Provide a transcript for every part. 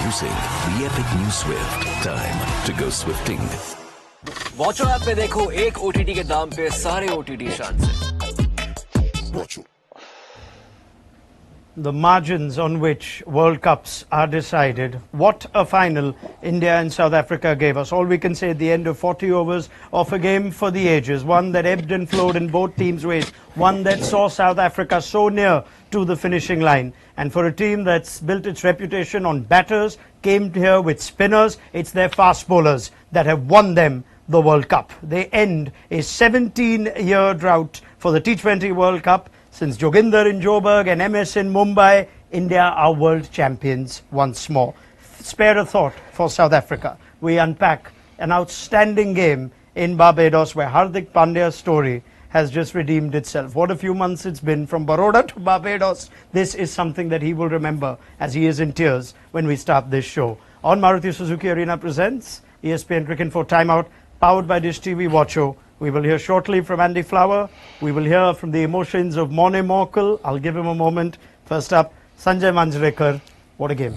Introducing the epic new Swift. Time to go swifting. Watcho app पे देखो एक OTT के दाम पे सारे ओटीटी शान से। The margins on which World Cups are decided. What a final India and South Africa gave us. All we can say at the end of 40 overs of a game for the ages. One that ebbed and flowed in both teams' ways. One that saw South Africa so near to the finishing line. And for a team that's built its reputation on batters, came here with spinners, it's their fast bowlers that have won them the World Cup. They end a 17-year drought for the T20 World Cup. Since Joginder in Joburg and MS in Mumbai, India are world champions once more. Spare a thought for South Africa. We unpack an outstanding game in Barbados where Hardik Pandya's story has just redeemed itself. What a few months it's been from Baroda to Barbados. This is something that he will remember as he is in tears when we start this show. On Maruti Suzuki Arena presents ESPNcricinfo TimeOut, powered by Dish TV Watcho. We will hear shortly from Andy Flower. We will hear from the emotions of Mone Morkel. I'll give him a moment. First up, Sanjay Manjrekar. What a game.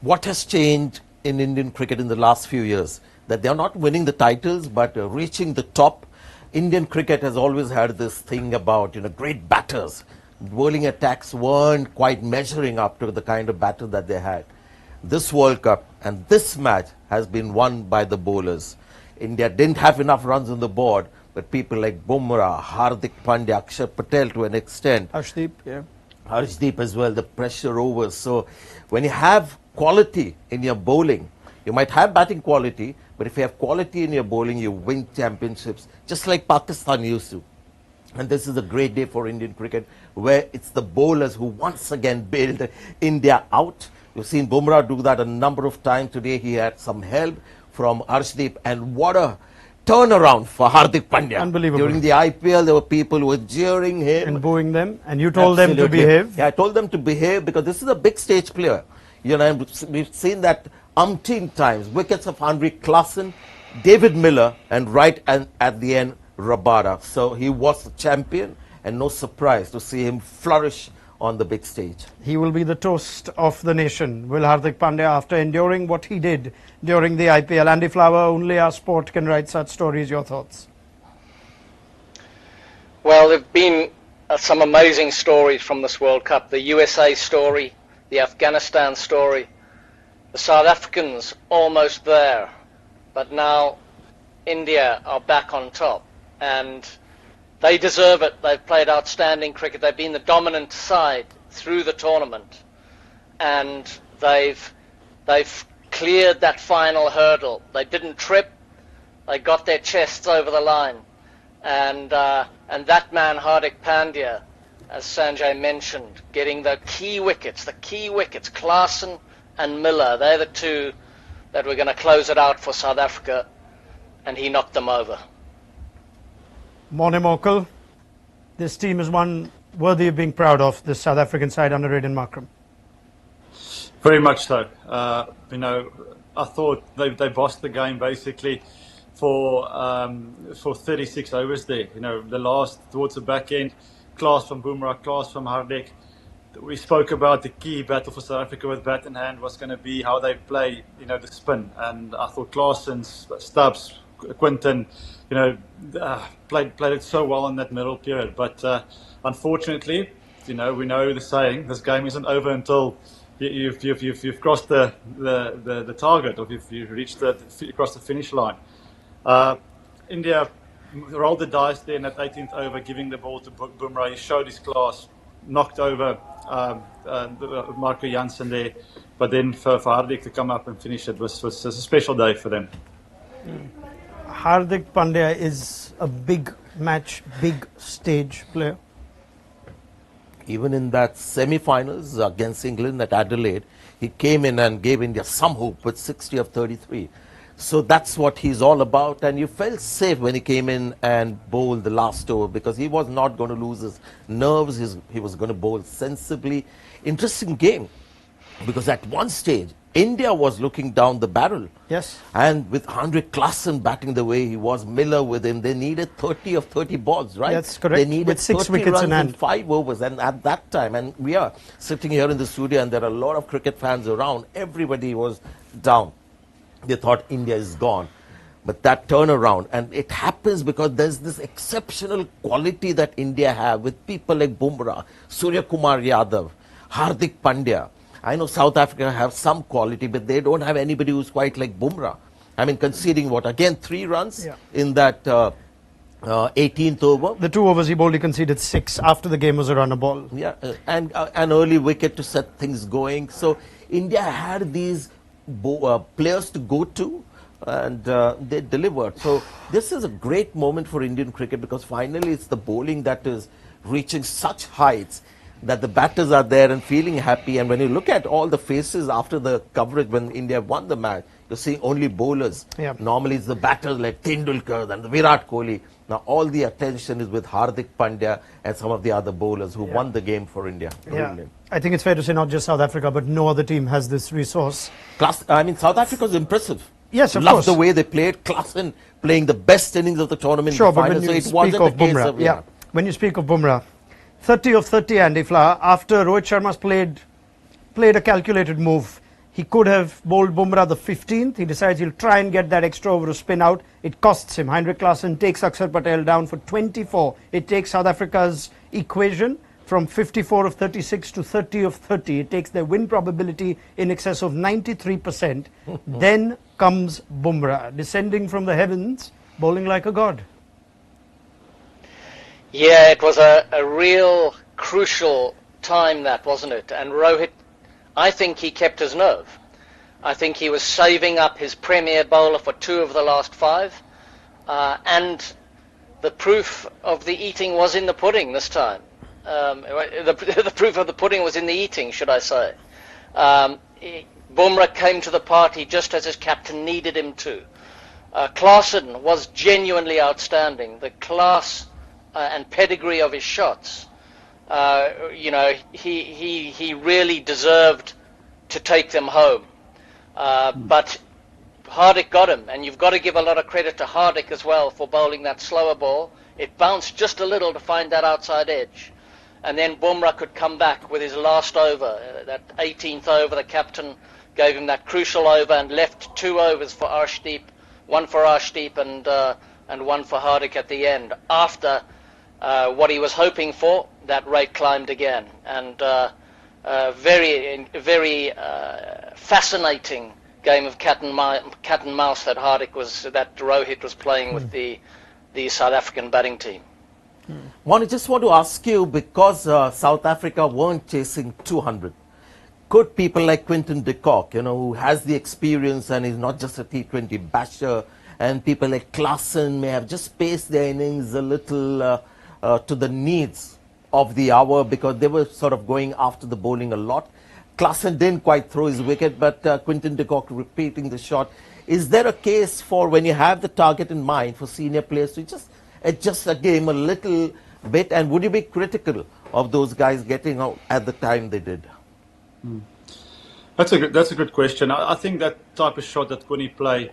What has changed in Indian cricket in the last few years? That they are not winning the titles, but reaching the top. Indian cricket has always had this thing about, great batters. Bowling attacks weren't quite measuring up to the kind of batter that they had. This World Cup and this match has been won by the bowlers. India didn't have enough runs on the board, but people like Bumrah, Hardik, Pandya, Axar, Patel to an extent. Arshdeep, yeah. Arshdeep as well, the pressure overs. So when you have quality in your bowling, you might have batting quality, but if you have quality in your bowling, you win championships, just like Pakistan used to. And this is a great day for Indian cricket, where it's the bowlers who once again bailed India out. You've seen Bumrah do that a number of times. Today he had some help from Arshdeep, and what a turnaround for Hardik Pandya. Unbelievable. During the IPL, there were people who were jeering him. And booing them, and you told them to behave. Yeah, I told them to behave because this is a big stage player. We've seen that umpteen times. Wickets of Heinrich, Klaasen, David Miller, and at the end, Rabada. So he was the champion, and no surprise to see him flourish on the big stage. He will be the toast of the nation, will Hardik Pandya, after enduring what he did during the IPL. Andy Flower, only our sport can write such stories. Your thoughts? Well, there have been some amazing stories from this World Cup. The USA story, the Afghanistan story, the South Africans almost there, but now India are back on top, and they deserve it. They've played outstanding cricket. They've been the dominant side through the tournament, and they've cleared that final hurdle. They didn't trip. They got their chests over the line, and that man Hardik Pandya, as Sanjay mentioned, getting the key wickets, Klaasen and Miller. They're the two that were going to close it out for South Africa, and he knocked them over. Mone Morkel, this team is one worthy of being proud of, this South African side under Aiden Markram. Very much so. I thought they bossed the game basically for 36 overs there. The last towards the back end, class from Bumrah, class from Hardik. We spoke about the key battle for South Africa with bat in hand was going to be how they play, the spin. And I thought Klaasen's, Stubbs, Quinton, played it so well in that middle period. But unfortunately, we know the saying: this game isn't over until you've crossed the target, or you've reached crossed the finish line. India rolled the dice there in that 18th over, giving the ball to Bumrah. He showed his class, knocked over Marco Jansen there, but then for Hardik to come up and finish it was a special day for them. Hardik Pandya is a big match, big stage player. Even in that semi-finals against England at Adelaide, he came in and gave India some hope with 60 of 33. So that's what he's all about, and you felt safe when he came in and bowled the last over because he was not going to lose his nerves. He was going to bowl sensibly. Interesting game. Because at one stage, India was looking down the barrel. Yes. And with Heinrich Klaasen batting the way he was, Miller with him, they needed 30 of 30 balls, right? That's correct. They needed With 6 30 wickets runs in hand. 5 overs. And at that time, and we are sitting here in the studio and there are a lot of cricket fans around, everybody was down. They thought India is gone. But that turnaround, and it happens because there's this exceptional quality that India have with people like Bumrah, Suryakumar Yadav, Hardik Pandya. I know South Africa have some quality, but they don't have anybody who's quite like Bumrah. I mean, conceding what? Again, 3 runs in that 18th over. The 2 overs he bowled, he conceded 6 after the game was a runner ball. Yeah, and an early wicket to set things going. So India had these players to go to, and they delivered. So this is a great moment for Indian cricket because finally it's the bowling that is reaching such heights that the batters are there and feeling happy. And when you look at all the faces after the coverage when India won the match, you're seeing only bowlers. Yeah. Normally it's the batters like Tendulkar and the Virat Kohli. Now all the attention is with Hardik Pandya and some of the other bowlers who won the game for India. Yeah. I think it's fair to say not just South Africa, but no other team has this resource. I mean, South Africa is impressive. Yes, of Love course. the way they played. Klaasen playing the best innings of the tournament Sure, in the but final. when So you it speak wasn't of a case Bumrah, of, yeah. when you speak of Bumrah, 30 of 30, Andy Flower, after Rohit Sharma's played a calculated move. He could have bowled Bumrah the 15th. He decides he'll try and get that extra over a spin out. It costs him. Heinrich Klaasen takes Axar Patel down for 24. It takes South Africa's equation from 54 of 36 to 30 of 30. It takes their win probability in excess of 93%. Then comes Bumrah, descending from the heavens, bowling like a god. Yeah, it was a real crucial time, that, wasn't it? And Rohit, I think he kept his nerve. I think he was saving up his premier bowler for 2 of the last 5. And the proof of the eating was in the pudding this time. The proof of the pudding was in the eating, should I say. Bumrah came to the party just as his captain needed him to. Klaasen was genuinely outstanding. The class and pedigree of his shots, he really deserved to take them home. But Hardik got him, and you've got to give a lot of credit to Hardik as well for bowling that slower ball. It bounced just a little to find that outside edge. And then Bumrah could come back with his last over, that 18th over. The captain gave him that crucial over and left 2 overs for Arshdeep, 1 for Arshdeep and 1 for Hardik at the end. After what he was hoping for, that rate climbed again. And very fascinating game of cat and mouse that Rohit was playing with the South African batting team. I just want to ask you, because South Africa weren't chasing 200, could people like Quinton de Kock, who has the experience and is not just a T20 basher, and people like Klaasen may have just paced their innings a little to the needs of the hour because they were sort of going after the bowling a lot. Klaasen didn't quite throw his wicket, but Quinton de Kock repeating the shot. Is there a case for, when you have the target in mind, for senior players to just adjust the game a little bit? And would you be critical of those guys getting out at the time they did? That's a good question. I think that type of shot that Quinny play,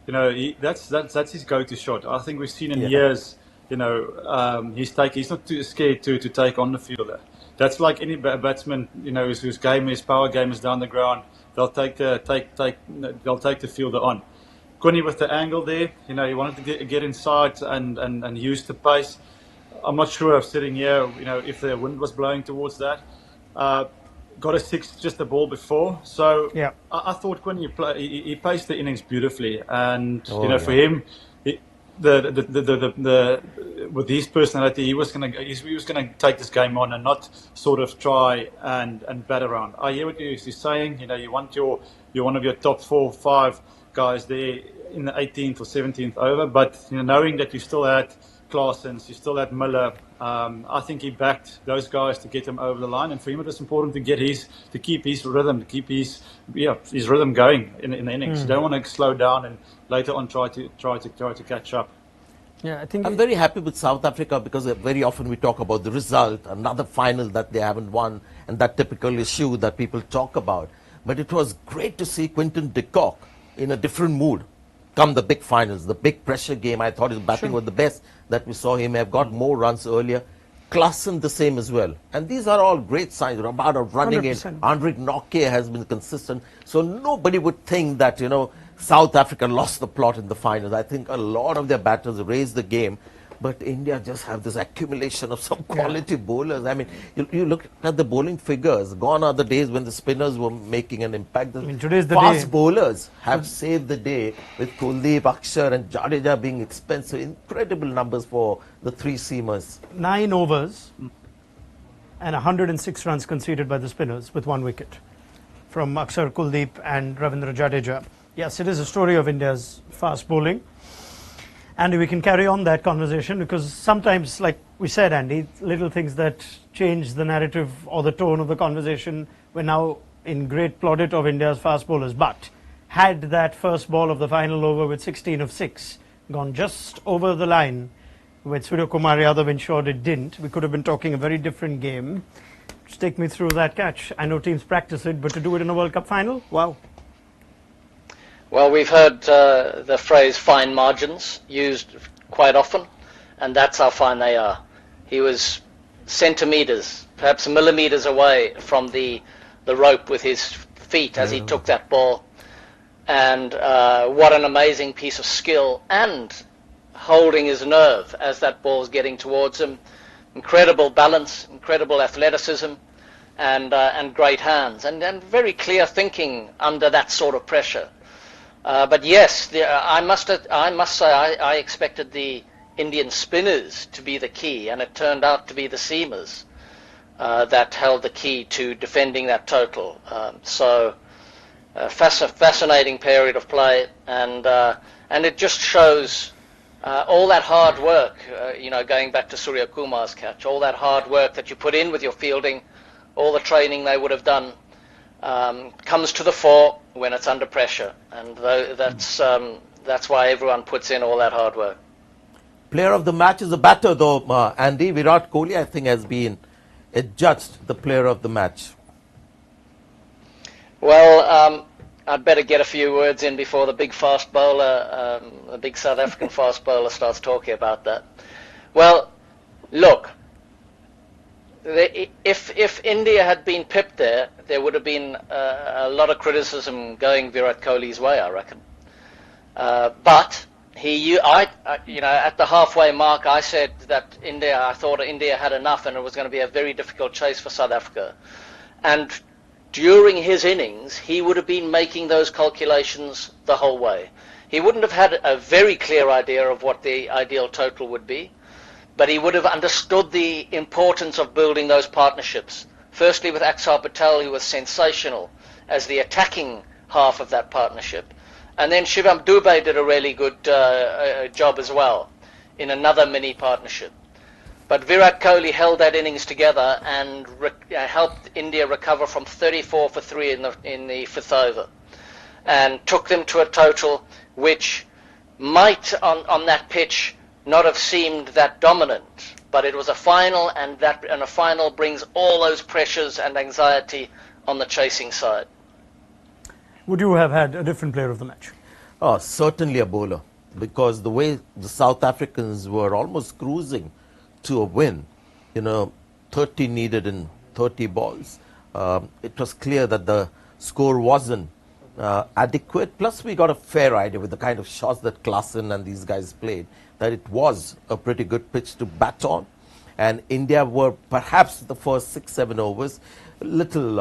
that's his go-to shot. I think we've seen in years, he's not too scared to take on the fielder. That's like any batsman, whose power game is down the ground. They'll take the fielder on. Quinny with the angle there, he wanted to get inside and use the pace. I'm not sure of sitting here, if the wind was blowing towards that. Got a 6 just the ball before, so yeah. I thought Quinny he paced the innings beautifully, and for him, with his personality, he was gonna take this game on and not sort of try and bat around. I hear what you're saying. You want one of your top 4 or 5 guys there in the 18th or 17th over, but knowing that you still had Klaasen, you still had Miller, I think he backed those guys to get him over the line, and for him it was important to keep his rhythm, to keep his rhythm going in the innings. You don't want to slow down and later on try to catch up. Yeah, I think I'm very happy with South Africa because very often we talk about the result, another final that they haven't won, and that typical issue that people talk about. But it was great to see Quinton de Kock in a different mood come the big finals, the big pressure game. I thought his batting was the best that we saw him have got more runs earlier. Klaasen the same as well. And these are all great signs. Rabada running 100%. In. Heinrich has been consistent. So nobody would think that, South Africa lost the plot in the finals. I think a lot of their batters raised the game. But India just have this accumulation of some quality bowlers. I mean, you look at the bowling figures. Gone are the days when the spinners were making an impact. Today's the fast day. Bowlers have saved the day with Kuldeep, Axar and Jadeja being expensive. Incredible numbers for the three seamers. 9 overs and 106 runs conceded by the spinners with 1 wicket from Axar, Kuldeep and Ravindra Jadeja. Yes, it is a story of India's fast bowling. And we can carry on that conversation because sometimes, like we said, Andy, little things that change the narrative or the tone of the conversation. We're now in great plaudit of India's fast bowlers. But had that first ball of the final over with 16 of 6 gone just over the line, with Suryakumar, Yadav ensured it didn't, we could have been talking a very different game. Just take me through that catch. I know teams practice it, but to do it in a World Cup final, wow. Well, we've heard the phrase fine margins used quite often, and that's how fine they are. He was centimetres, perhaps millimetres away from the rope with his feet as he took that ball. And what an amazing piece of skill and holding his nerve as that ball was getting towards him. Incredible balance, incredible athleticism, and great hands, and very clear thinking under that sort of pressure. But yes, I must say I expected the Indian spinners to be the key, and it turned out to be the seamers that held the key to defending that total. Fascinating period of play, and it just shows all that hard work. Going back to Suryakumar's catch, all that hard work that you put in with your fielding, all the training they would have done. Comes to the fore when it's under pressure, and that's why everyone puts in all that hard work. Player of the match is a batter, though. Andy, Virat Kohli, I think, has been adjudged the player of the match. Well, I'd better get a few words in before the big fast bowler, the big South African fast bowler, starts talking about that. Well, look. If India had been pipped there would have been a lot of criticism going Virat Kohli's way, I reckon. But at the halfway mark, I said that I thought India had enough, and it was going to be a very difficult chase for South Africa. And during his innings, he would have been making those calculations the whole way. He wouldn't have had a very clear idea of what the ideal total would be, but he would have understood the importance of building those partnerships. Firstly with Axar Patel, who was sensational as the attacking half of that partnership. And then Shivam Dube did a really good job as well in another mini partnership. But Virat Kohli held that innings together and helped India recover from 34 for 3 in the fifth over, and took them to a total which might, on that pitch, not have seemed that dominant, but it was a final, and a final brings all those pressures and anxiety on the chasing side. Would you have had a different player of the match? Oh, certainly a bowler, because the way the South Africans were almost cruising to a win, 30 needed in 30 balls. It was clear that the score wasn't adequate. Plus, we got a fair idea with the kind of shots that Klaasen and these guys played, that it was a pretty good pitch to bat on. And India were perhaps the first 6-7 overs a little,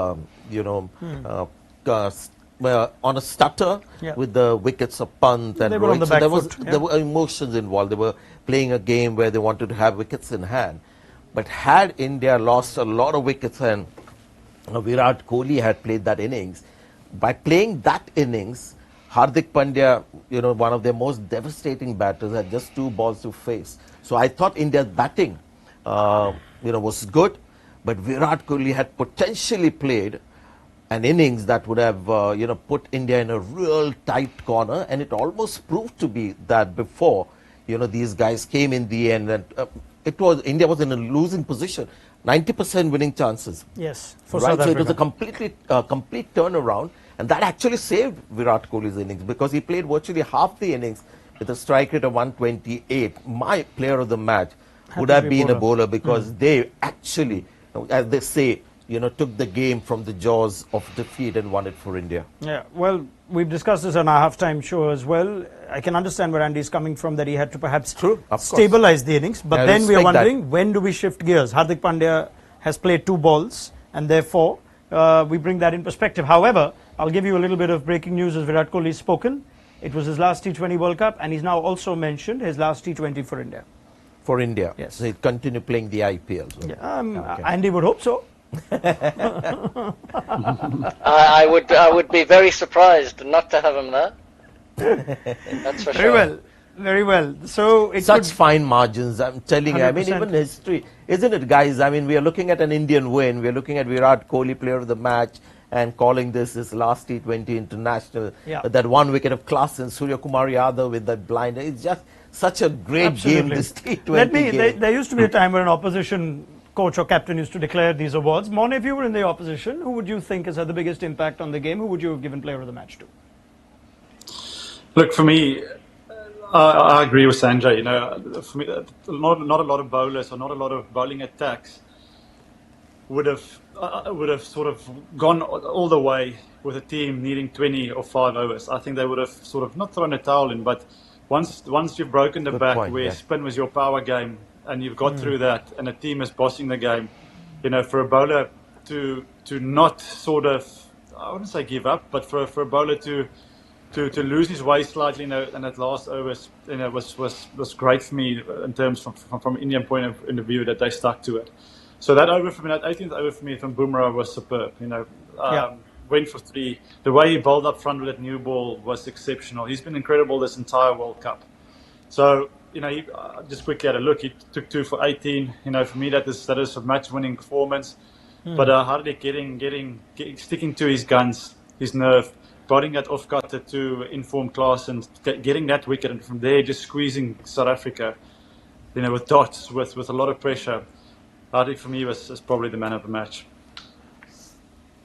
on a stutter with the wickets of Pant and Rohit. So there were emotions involved. They were playing a game where they wanted to have wickets in hand. But had India lost a lot of wickets and Virat Kohli had played that innings, by playing that innings, Hardik Pandya, one of their most devastating batters, had just 2 balls to face. So I thought India's batting, was good, but Virat Kohli had potentially played an innings that would have, put India in a real tight corner, and it almost proved to be that before, these guys came in the end, and India was in a losing position. 90% winning chances. Yes, for Right, South so it was Africa. a complete turnaround, and that actually saved Virat Kohli's innings because he played virtually half the innings with a strike rate of 128. My player of the match would have been a bowler because they actually, as they say, took the game from the jaws of defeat and won it for India. Yeah, well, we've discussed this on our halftime show as well. I can understand where Andy's coming from, that he had to perhaps stabilize the innings. But then we are wondering, when do we shift gears? Hardik Pandya has played 2 balls, and therefore we bring that in perspective. However, I'll give you a little bit of breaking news as Virat Kohli has spoken. It was his last T20 World Cup, and he's now also mentioned his last T20 for India. For India? Yes. So he'll continue playing the IPL? So. Yeah, Andy would hope so. I would be very surprised not to have him there. That's for Very sure. well, very well. So it's such fine margins, I'm telling you. I mean, 100%. even history, isn't it, guys? I mean, we are looking at an Indian win. We are looking at Virat Kohli, player of the match, and calling this his last T20 international. Yeah. That 1 wicket of Klaasen, Suryakumar Yadav with that blinder. It's just such a great game, this T20 game. There used to be a time where an opposition coach or captain used to declare these awards. Mon, if you were in the opposition, who would you think has had the biggest impact on the game? Who would you have given player of the match to? Look, for me, I agree with Sanjay. For me, not a lot of bowlers or not a lot of bowling attacks would have sort of gone all the way with a team needing 20 or 5 overs. I think they would have sort of not thrown a towel in, but once you've broken the back where spin was your power game and you've got through that and a team is bossing the game, for a bowler to not sort of, I wouldn't say give up, but for a bowler to lose his way slightly, and that last over, was great for me in terms from Indian point of view that they stuck to it. So that over for me, that 18th over for me from Bumrah was superb. Went for 3. The way he bowled up front with that new ball was exceptional. He's been incredible this entire World Cup. So he, just quickly had a look. He took 2 for 18. For me that is a match-winning performance. But Hardik sticking to his guns, his nerve. Bowling that off cutter to inform Klaasen, getting that wicket, and from there just squeezing South Africa, with dots, with a lot of pressure. Hardik for me was probably the man of the match.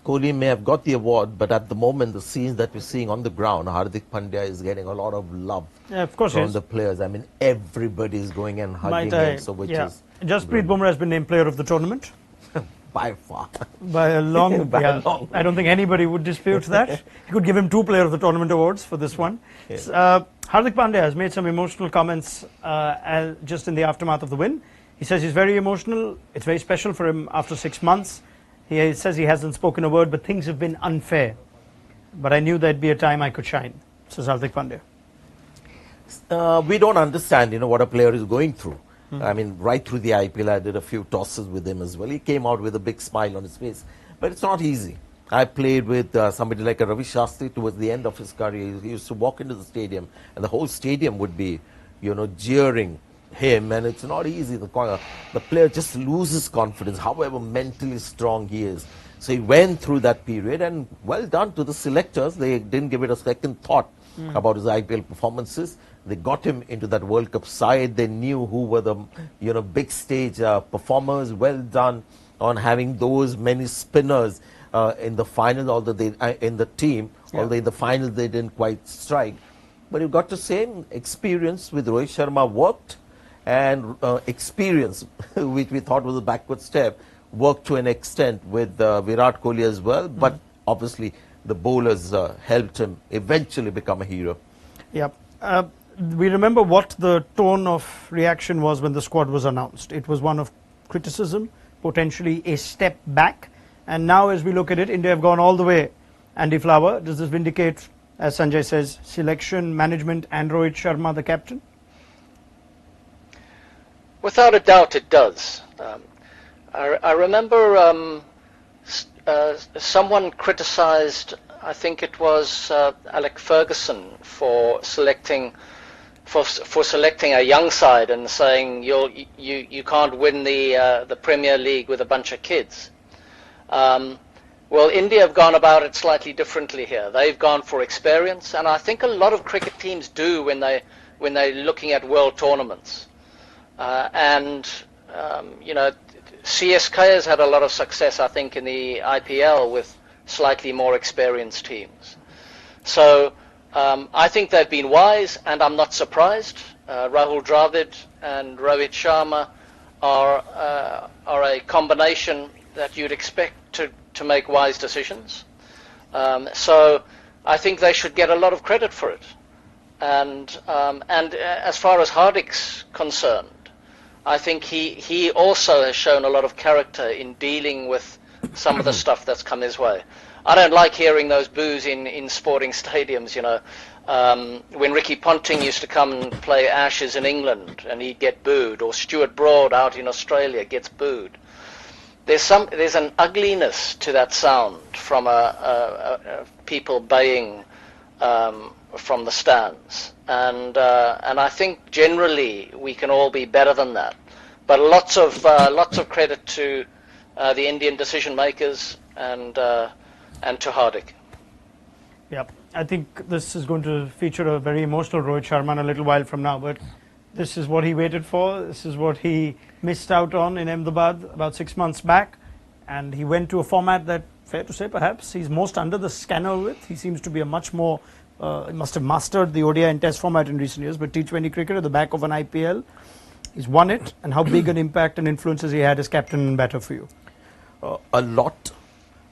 Kohli may have got the award, but at the moment, the scenes that we're seeing on the ground, Hardik Pandya is getting a lot of love from the players. I mean, everybody is going and hugging him. So which is Jasprit Bumrah has been named player of the tournament. By far. By a long, I don't think anybody would dispute that. You could give him 2 player of the tournament awards for this one. Yes. Hardik Pandya has made some emotional comments just in the aftermath of the win. He says he's very emotional. It's very special for him after 6 months. He says he hasn't spoken a word, but things have been unfair. But I knew there'd be a time I could shine, says Hardik Pandya. We don't understand, what a player is going through. I mean, right through the IPL, I did a few tosses with him as well. He came out with a big smile on his face. But it's not easy. I played with somebody like a Ravi Shastri towards the end of his career. He used to walk into the stadium, and the whole stadium would be, jeering him. And it's not easy. The player just loses confidence, however mentally strong he is. So he went through that period, and well done to the selectors. They didn't give it a second thought about his IPL performances. They got him into that World Cup side. They knew who were the big stage performers. Well done on having those many spinners in the final, although they in the team. Although in the final they didn't quite strike. But you got to say experience with Rohit Sharma worked, and experience, which we thought was a backward step, worked to an extent with Virat Kohli as well. But obviously the bowlers helped him eventually become a hero. Yep. We remember what the tone of reaction was when the squad was announced. It was one of criticism, potentially a step back. And now as we look at it, India have gone all the way. Andy Flower, does this vindicate, as Sanjay says, selection, management and Rohit Sharma, the captain? Without a doubt it does. I remember someone criticized, I think it was Alec Ferguson, for selecting a young side and saying you can't win the Premier League with a bunch of kids. Well, India have gone about it slightly differently here. They've gone for experience, and I think a lot of cricket teams do when they're looking at world tournaments. CSK has had a lot of success, I think, in the IPL with slightly more experienced teams. So I think they've been wise, and I'm not surprised. Rahul Dravid and Rohit Sharma are a combination that you'd expect to make wise decisions. So I think they should get a lot of credit for it. And as far as Hardik's concerned, I think he also has shown a lot of character in dealing with some of the stuff that's come his way. I don't like hearing those boos in sporting stadiums, you know. When Ricky Ponting used to come and play Ashes in England and he'd get booed, or Stuart Broad out in Australia gets booed. There's an ugliness to that sound from people baying from the stands, and I think generally we can all be better than that. But lots of credit to the Indian decision makers and to Hardik. Yep, I think this is going to feature a very emotional Rohit Sharma in a little while from now, but this is what he waited for. This is what he missed out on in Ahmedabad about 6 months back, and he went to a format that, fair to say perhaps, he's most under the scanner with. He seems to be a much more, he must have mastered the ODI and Test format in recent years, but T20 cricket at the back of an IPL, he's won it. And how big an impact and influence has he had as captain and batter for you? A lot.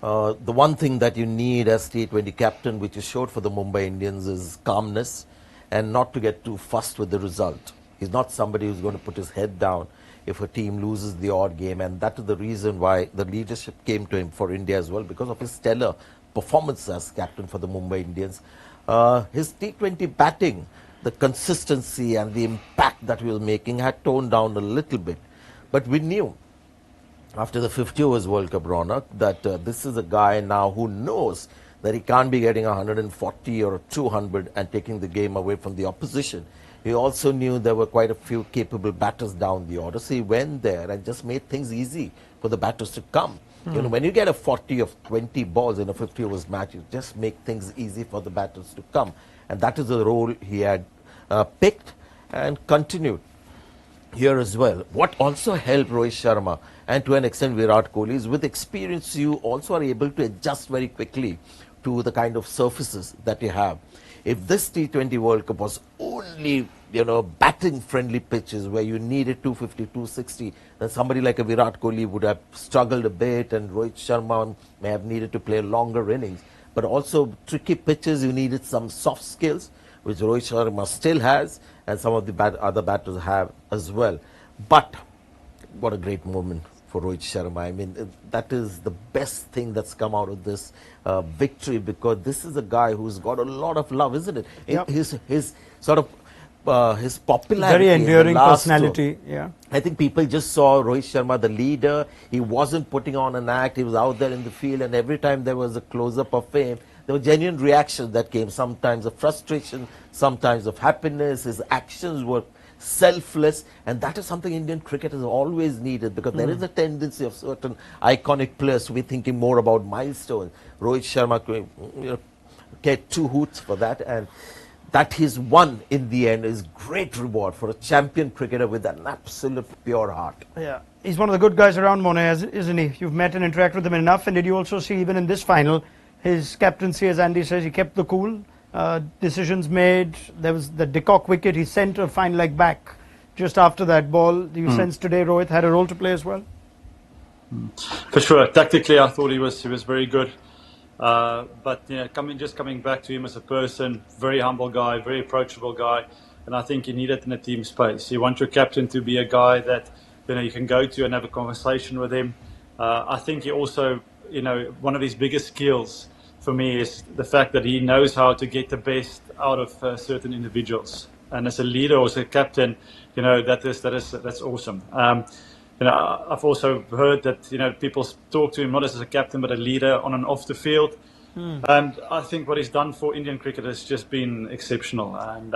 The one thing that you need as T20 captain, which is showed for the Mumbai Indians, is calmness and not to get too fussed with the result. He's not somebody who's going to put his head down if a team loses the odd game, and that is the reason why the leadership came to him for India as well, because of his stellar performance as captain for the Mumbai Indians. His T20 batting, the consistency and the impact that he was making had toned down a little bit. But we knew after the 50 overs World Cup, Ronak, that this is a guy now who knows that he can't be getting 140 or 200 and taking the game away from the opposition. He also knew there were quite a few capable batters down the order, so he went there and just made things easy for the batters to come. You know, when you get a 40 of 20 balls in a 50 overs match, you just make things easy for the batters to come. And that is the role he had picked and continued here as well. What also helped Rohit Sharma and to an extent Virat Kohli is with experience you also are able to adjust very quickly to the kind of surfaces that you have. If this T20 World Cup was only, you know, batting friendly pitches where you needed 250, 260, then somebody like a Virat Kohli would have struggled a bit, and Rohit Sharma may have needed to play longer innings. But also tricky pitches, you needed some soft skills, which Rohit Sharma still has, and some of the other batters have as well. But what a great moment for Rohit Sharma. I mean, that is the best thing that's come out of this victory, because this is a guy who's got a lot of love, isn't it? Yep. His sort of his popularity, very enduring personality. Tour. Yeah, I think people just saw Rohit Sharma, the leader. He wasn't putting on an act. He was out there in the field, and every time there was a close-up of fame, there were genuine reactions that came, sometimes of frustration, sometimes of happiness. His actions were selfless, and that is something Indian cricket has always needed, because there is a tendency of certain iconic players to be thinking more about milestones. Rohit Sharma get 2 hoots for that, and that he's won in the end is great reward for a champion cricketer with an absolute pure heart. yeah. He's one of the good guys around, Mone, isn't he? You've met and interacted with him enough, and did you also see even in this final his captaincy, as Andy says, he kept the cool, decisions made. There was the de Kock wicket, he sent a fine leg back just after that ball. Do you sense today Rohit had a role to play as well? For sure. Tactically, I thought he was very good. But you know, coming back to him as a person, very humble guy, very approachable guy, and I think you need it in a team space. You want your captain to be a guy that you can go to and have a conversation with him. I think he also, one of his biggest skills for me is the fact that he knows how to get the best out of certain individuals. And as a leader or as a captain, that's awesome. I've also heard that people talk to him not as a captain but a leader on and off the field. And I think what he's done for Indian cricket has just been exceptional, and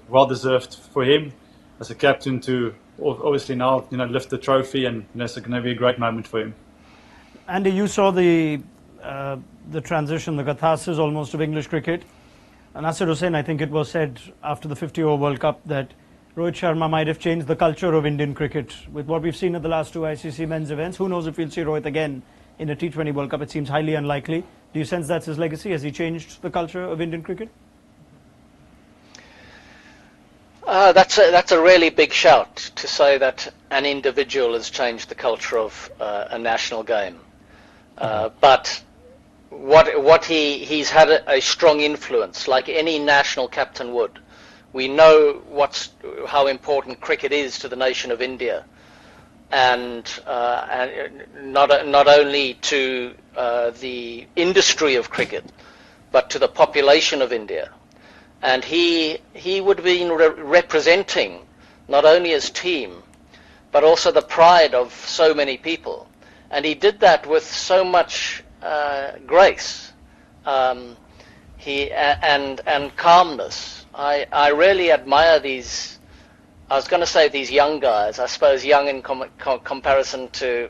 well deserved for him as a captain to obviously now lift the trophy, and it's going to be a great moment for him. Andy, you saw the transition, the catharsis almost of English cricket. And Nasir Hussain, I think it was said after the 50-over World Cup that Rohit Sharma might have changed the culture of Indian cricket with what we've seen at the last two ICC men's events. Who knows if we'll see Rohit again in a T20 World Cup? It seems highly unlikely. Do you sense that's his legacy? Has he changed the culture of Indian cricket? That's a really big shout to say that an individual has changed the culture of a national game. But he's had a strong influence, like any national captain would. We know how important cricket is to the nation of India, and not only to the industry of cricket, but to the population of India. And he would have been representing not only his team, but also the pride of so many people. And he did that with so much grace and calmness. I really admire these, I was going to say these young guys, I suppose young in comparison to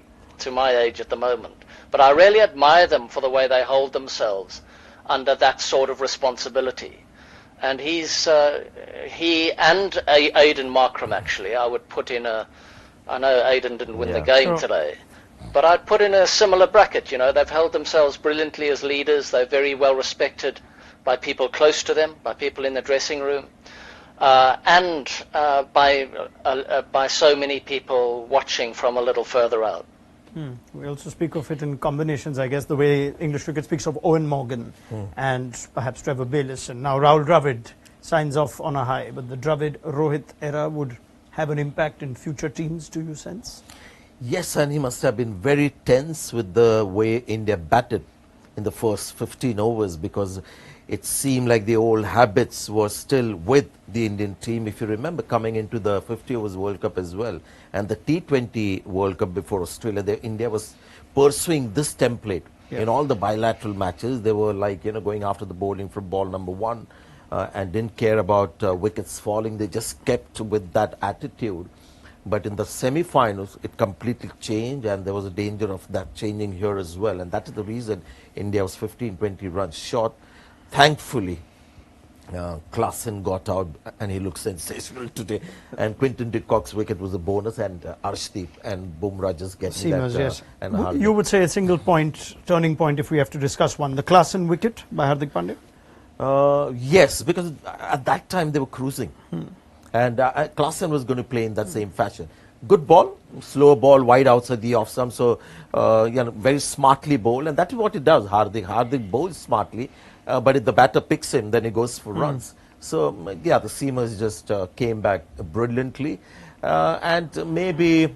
my age at the moment. But I really admire them for the way they hold themselves under that sort of responsibility. And he and Aiden Markram, actually, I would put in I know Aiden didn't win the game today, but I'd put in a similar bracket. You know, they've held themselves brilliantly as leaders. They're very well respected by people close to them, by people in the dressing room, and by so many people watching from a little further out. We also speak of it in combinations, I guess, the way English cricket speaks of Owen Morgan and perhaps Trevor Bayliss, and now Rahul Dravid signs off on a high. But the Dravid-Rohit era would have an impact in future teams, do you sense? Yes, and he must have been very tense with the way India batted in the first 15 overs, because it seemed like the old habits were still with the Indian team. If you remember, coming into the 50 overs World Cup as well, and the T20 World Cup before Australia, India was pursuing this template. In all the bilateral matches. They were like, going after the bowling from ball number one and didn't care about wickets falling. They just kept with that attitude. But in the semi-finals, it completely changed, and there was a danger of that changing here as well. And that is the reason India was 15-20 runs short. Thankfully, Klaasen got out, and he looked sensational today. And Quinton de Kock's wicket was a bonus, and Arshdeep and Bumrah just getting that. Yes. And Hardik. You would say a single point, turning point, if we have to discuss one, the Klaasen wicket by Hardik Pandya? Yes, because at that time they were cruising. And Klaasen was going to play in that same fashion. Good ball, slow ball, wide outside the off stump. So, very smartly bowled. And that is what it does, Hardik. Hardik bowls smartly. But if the batter picks him, then he goes for runs. So, the seamers just came back brilliantly. And maybe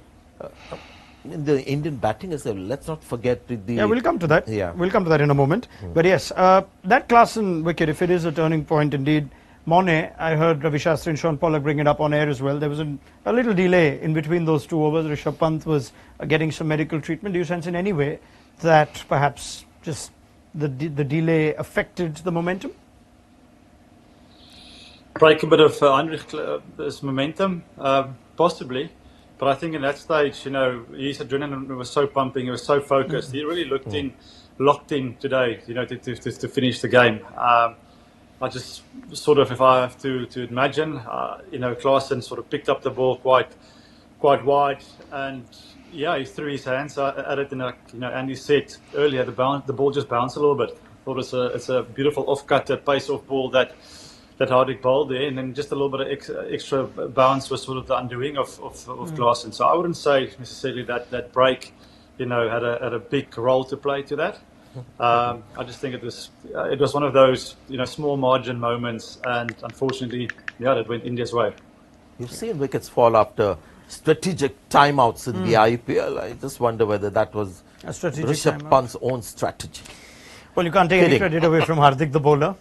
in the Indian batting as well, let's not forget the... Yeah, we'll come to that. Yeah. We'll come to that in a moment. But yes, that Klaasen wicket, if it is a turning point indeed, Morne, I heard Ravi Shastri and Sean Pollock bring it up on air as well. There was a little delay in between those two overs. Rishabh Pant was getting some medical treatment. Do you sense in any way that perhaps just the delay affected the momentum? Break a bit of Heinrich's momentum, possibly. But I think in that stage, his adrenaline was so pumping, he was so focused. He really locked in today, to finish the game. I just sort of, if I have to imagine, Klaasen sort of picked up the ball quite wide, and he threw his hands at it, and Andy said earlier, the ball just bounced a little bit. I thought it's a beautiful off-cut, pace-off ball that Hardik bowled there, and then just a little bit of extra bounce was sort of the undoing of Klaasen. So I wouldn't say necessarily that break, had a big role to play to that. I just think it was one of those small margin moments, and unfortunately, that went India's way. You've seen wickets fall after strategic timeouts in the IPL. I just wonder whether that was Rishabh Pant's own strategy. Well, you can't take any credit away from Hardik, the bowler.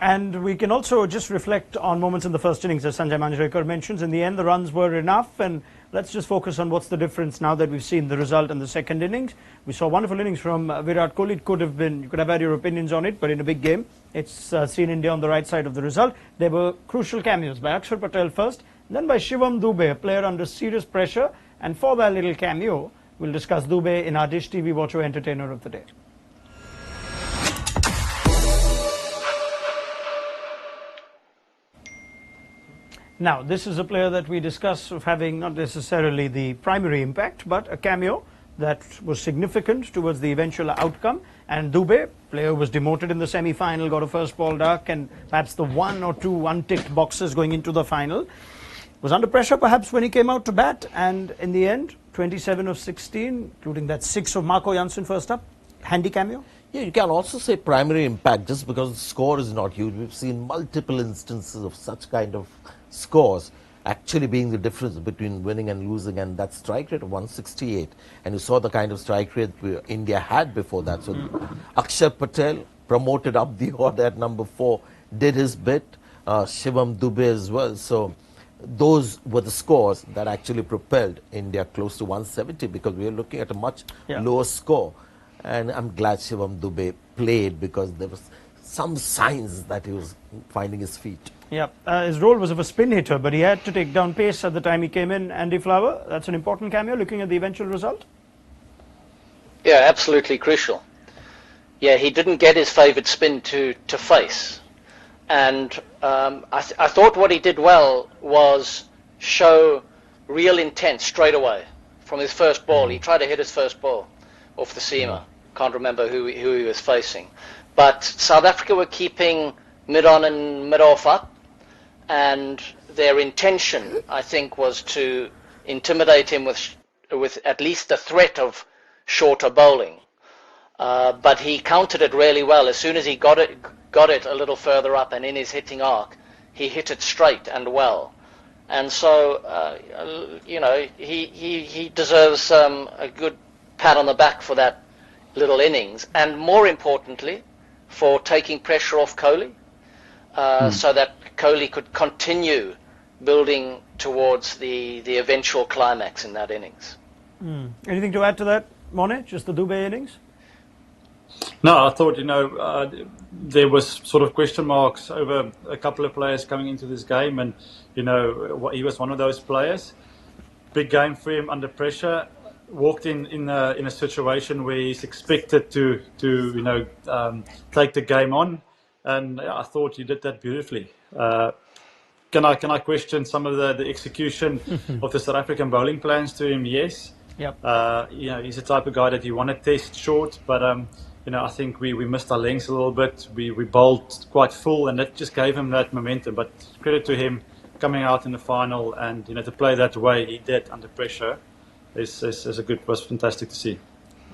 And we can also just reflect on moments in the first innings, as Sanjay Manjrekar mentions. In the end, the runs were enough, and let's just focus on what's the difference now that we've seen the result in the second innings. We saw wonderful innings from Virat Kohli. It could have been, you could have had your opinions on it, but in a big game, it's seen India on the right side of the result. There were crucial cameos by Axar Patel first, then by Shivam Dube, a player under serious pressure. And for that little cameo, we'll discuss Dube in our Dish TV Watcher Entertainer of the Day. Now, this is a player that we discuss of having not necessarily the primary impact, but a cameo that was significant towards the eventual outcome. And Dube, player was demoted in the semi-final, got a first ball duck, and perhaps the one or two unticked boxes going into the final. Was under pressure perhaps when he came out to bat, and in the end, 27 of 16, including that 6 of Marco Jansen first up. Handy cameo? Yeah, you can also say primary impact just because the score is not huge. We've seen multiple instances of such kind of scores actually being the difference between winning and losing, and that strike rate of 168. And you saw the kind of strike rate India had before that. So Axar Patel, promoted up the order at number 4, did his bit. Shivam, Dube as well. So those were the scores that actually propelled India close to 170, because we are looking at a much lower score. And I'm glad Shivam Dube played, because there was some signs that he was finding his feet. Yeah, his role was of a spin hitter, but he had to take down pace at the time he came in. Andy Flower, that's an important cameo, looking at the eventual result. Yeah, absolutely crucial. Yeah, he didn't get his favoured spin to face. And I thought what he did well was show real intent straight away from his first ball. He tried to hit his first ball off the seamer. Can't remember who he was facing. But South Africa were keeping mid-on and mid-off up, and their intention, I think, was to intimidate him with at least the threat of shorter bowling. But he countered it really well. As soon as he got it a little further up and in his hitting arc, he hit it straight and well. And so, you know, he deserves a good pat on the back for that little innings, and more importantly, for taking pressure off Kohli, so that Kohli could continue building towards the eventual climax in that innings. Anything to add to that, Mone? Just the Dube innings? No, I thought, you know, there was sort of question marks over a couple of players coming into this game, and, you know, he was one of those players. Big game for him, under pressure. Walked in a situation where he's expected to you know, take the game on, and I thought he did that beautifully. Can I question some of the execution of the South African bowling plans to him? Yes. Yep. You know, he's the type of guy that you want to test short, but you know, I think we missed our lengths a little bit. We bowled quite full, and that just gave him that momentum. But credit to him coming out in the final, and you know, to play that way he did under pressure. Was fantastic to see.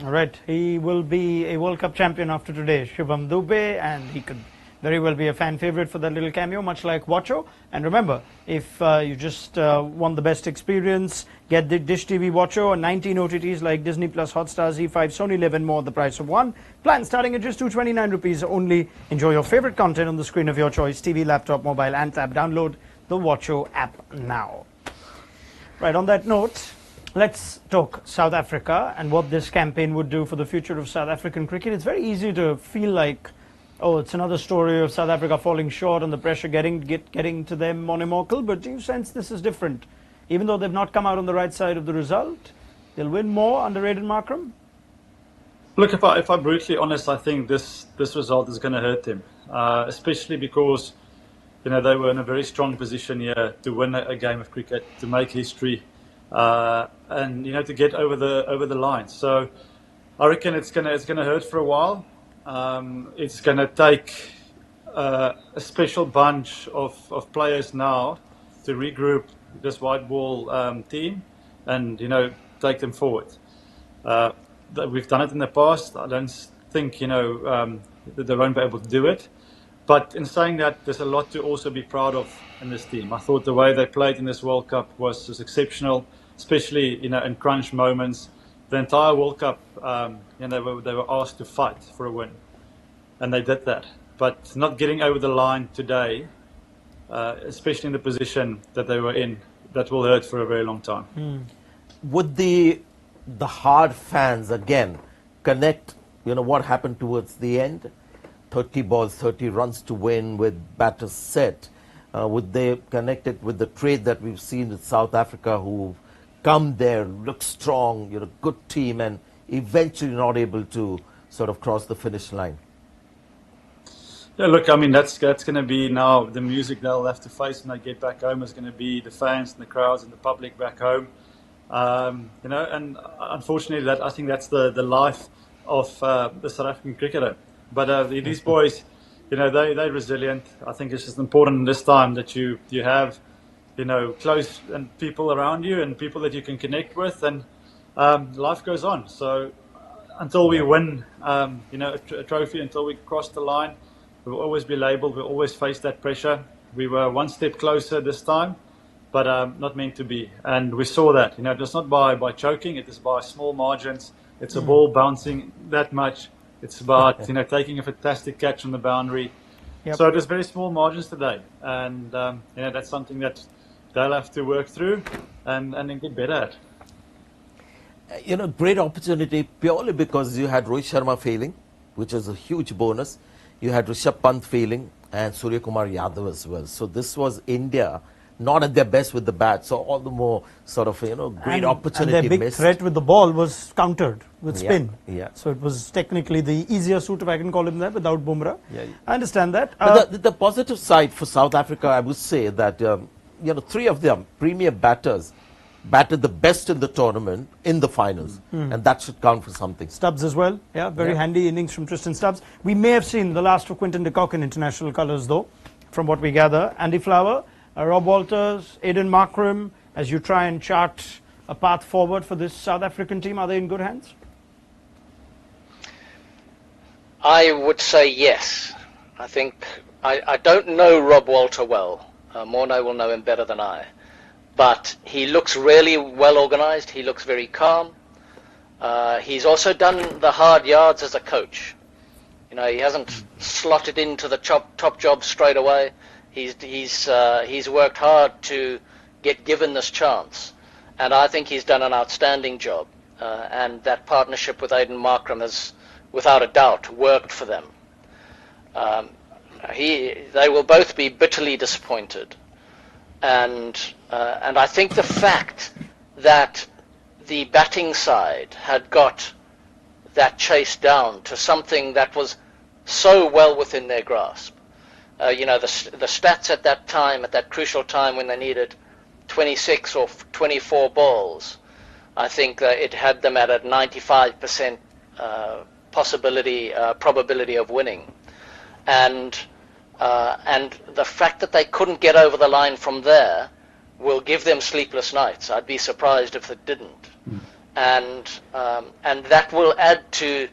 All right, he will be a World Cup champion after today, Shivam Dube, and he could very well be a fan favourite for that little cameo, much like Watcho. And remember, if you just want the best experience, get the Dish TV Watcho and 19 OTTs like Disney Plus, Hotstar, Z5, Sony 11 more at the price of one. Plan starting at just 229 rupees only. Enjoy your favourite content on the screen of your choice, TV, laptop, mobile and tab. Download the Watcho app now. Right, on that note, let's talk South Africa and what this campaign would do for the future of South African cricket. It's very easy to feel like, oh, it's another story of South Africa falling short and the pressure getting to them monomorcal, but do you sense this is different? Even though they've not come out on the right side of the result, they'll win more under Aiden Markram? Look, if I'm brutally honest, I think this result is going to hurt them, especially because, you know, they were in a very strong position here to win a game of cricket, to make history. And you know, to get over the line. So I reckon it's gonna hurt for a while. It's gonna take a special bunch of players now to regroup this white ball team, and you know, take them forward. We've done it in the past. I don't think, you know, that they won't be able to do it. But in saying that, there's a lot to also be proud of in this team. I thought the way they played in this World Cup was exceptional, especially, you know, in crunch moments. The entire World Cup, you know, they were asked to fight for a win, and they did that. But not getting over the line today, especially in the position that they were in, that will hurt for a very long time. Would the hard fans again connect, you know, what happened towards the end? 30 balls, 30 runs to win with batters set. Would they connect it with the trade that we've seen with South Africa, who come there, look strong, you know, good team, and eventually not able to sort of cross the finish line? Yeah, look, I mean, that's going to be now the music they'll have to face when they get back home is going to be the fans and the crowds and the public back home. And unfortunately, I think that's the life of the South African cricketer. But these boys, they're resilient. I think it's just important in this time that you have, close and people around you and people that you can connect with, and life goes on. So until we win, a trophy, until we cross the line, we'll always be labelled. We'll always face that pressure. We were one step closer this time, but not meant to be. And we saw that. It's not by choking. It is by small margins. It's a ball bouncing that much. It's about taking a fantastic catch from the boundary. Yep. So it was very small margins today, and that's something that they'll have to work through and then get better at. Great opportunity purely because you had Rohit Sharma failing, which is a huge bonus. You had Rishabh Pant failing and Suryakumar Yadav as well. So this was India not at their best with the bat. So all the more sort of, great opportunity and their big missed. threat with the ball was countered with spin. Yeah. So it was technically the easier suit, if I can call him that, without Bumrah. Yeah. I understand that. But the positive side for South Africa, I would say that, three of them, premier batters, batted the best in the tournament in the finals. And that should count for something. Stubbs as well. Yeah, very handy innings from Tristan Stubbs. We may have seen the last of Quinton de Kock in international colours, though, from what we gather. Andy Flower, Rob Walters, Aiden Markram, as you try and chart a path forward for this South African team, are they in good hands? I would say yes. I think, I don't know Rob Walter well. Morno will know him better than I. But he looks really well organised. He looks very calm. He's also done the hard yards as a coach. He hasn't slotted into the top job straight away. He's worked hard to get given this chance, and I think he's done an outstanding job. And that partnership with Aiden Markram has, without a doubt, worked for them. They will both be bitterly disappointed. And I think the fact that the batting side had got that chase down to something that was so well within their grasp. The stats at that time, at that crucial time when they needed 26 or 24 balls, I think it had them at a 95% probability of winning. And the fact that they couldn't get over the line from there will give them sleepless nights. I'd be surprised if it didn't. And that will add to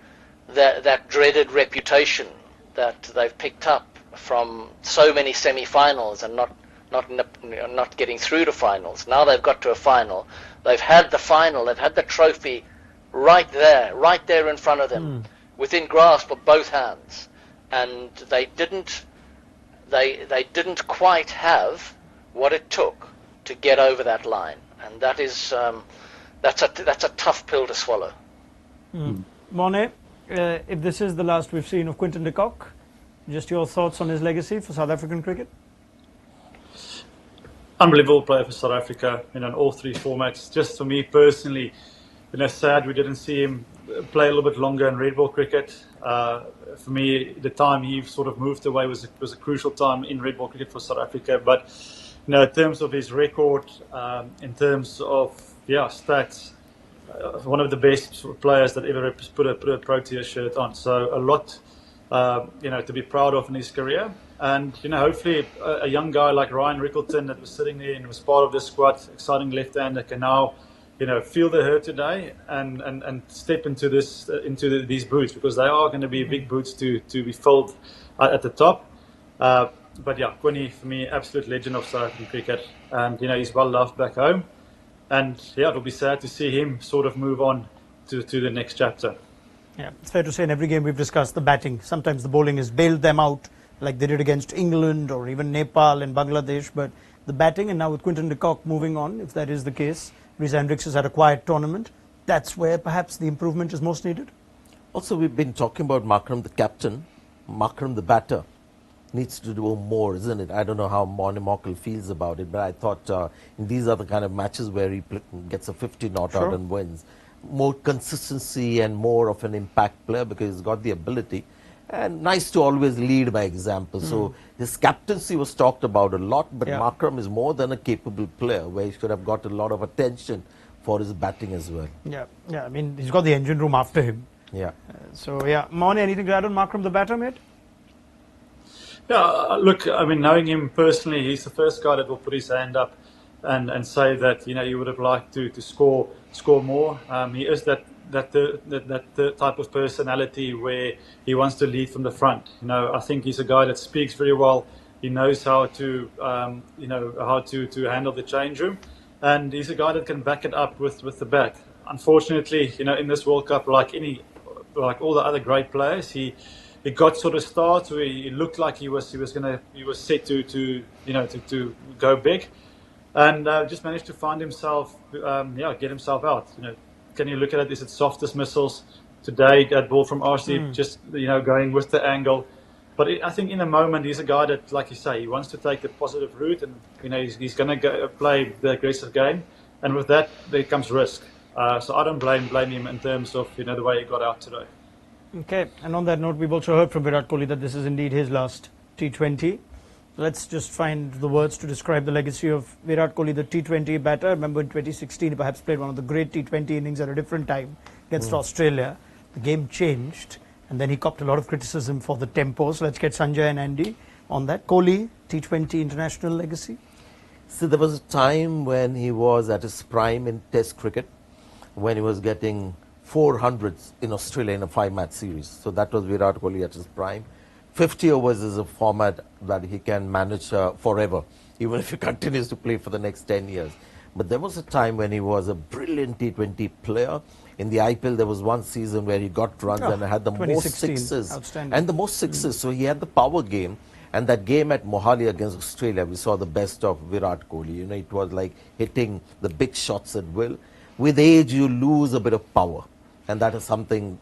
that dreaded reputation that they've picked up from so many semi-finals and not getting through to finals. Now they've got to a final. They've had the final. They've had the trophy right there in front of them, within grasp of both hands, and they didn't quite have what it took to get over that line, and that is that's a tough pill to swallow. Morne, if this is the last we've seen of Quinton de Kock, just your thoughts on his legacy for South African cricket? Unbelievable player for South Africa in all three formats. Just for me personally, sad we didn't see him play a little bit longer in red ball cricket. For me, the time he sort of moved away was a crucial time in red ball cricket for South Africa. But in terms of his record, in terms of stats, one of the best players that ever put a Protea shirt on. So a lot, to be proud of in his career. And hopefully a young guy like Ryan Rickleton that was sitting there and was part of this squad, exciting left-hander, can now feel the hurt today and step into these boots, because they are going to be big boots to be filled at the top. But Quinny, for me, absolute legend of South African cricket, and he's well loved back home. And it'll be sad to see him sort of move on to the next chapter. Yeah, it's fair to say in every game we've discussed the batting. Sometimes the bowling has bailed them out, like they did against England or even Nepal and Bangladesh. But the batting, and now with Quinton de Kock moving on, if that is the case, Reece Hendricks has had a quiet tournament. That's where perhaps the improvement is most needed. Also, we've been talking about Markram, the captain. Markram, the batter, needs to do more, isn't it? I don't know how Monamokel feels about it, but I thought these are the kind of matches where he gets a 50 not out and wins. More consistency and more of an impact player, because he's got the ability. And nice to always lead by example. So his captaincy was talked about a lot, but Markram is more than a capable player, where he should have got a lot of attention for his batting as well. Yeah, I mean, he's got the engine room after him. Yeah. Moni, anything to add on Markram, the batter, mate? Yeah, look, I mean, knowing him personally, he's the first guy that will put his hand up and say that, you know, he would have liked to score more. He is that type of personality where he wants to lead from the front. You know, I think he's a guy that speaks very well. He knows how to, to handle the change room, and he's a guy that can back it up with the bat. Unfortunately, you know, in this World Cup, like all the other great players, he got sort of starts where he looked like he was set to go big, and just managed to find himself, get himself out. You know, can you look at it? Is it soft dismissals today? That ball from Arshdeep, just going with the angle. But I think in a moment he's a guy that, like you say, he wants to take the positive route, and he's going to play the aggressive game, and with that there comes risk. So I don't blame him in terms of the way he got out today. Okay, and on that note, we've also heard from Virat Kohli that this is indeed his last T20. Let's just find the words to describe the legacy of Virat Kohli, the T20 batter. I remember in 2016, he perhaps played one of the great T20 innings at a different time against Australia. The game changed, and then he copped a lot of criticism for the tempo. So let's get Sanjay and Andy on that. Kohli, T20 international legacy? So there was a time when he was at his prime in Test cricket, when he was getting 400s in Australia in a 5-match series. So that was Virat Kohli at his prime. 50 overs is a format that he can manage forever, even if he continues to play for the next 10 years. But there was a time when he was a brilliant T20 player. In the IPL, there was one season where he got runs and had the most sixes. And the most sixes. So he had the power game. And that game at Mohali against Australia, we saw the best of Virat Kohli. It was like hitting the big shots at will. With age, you lose a bit of power. And that is something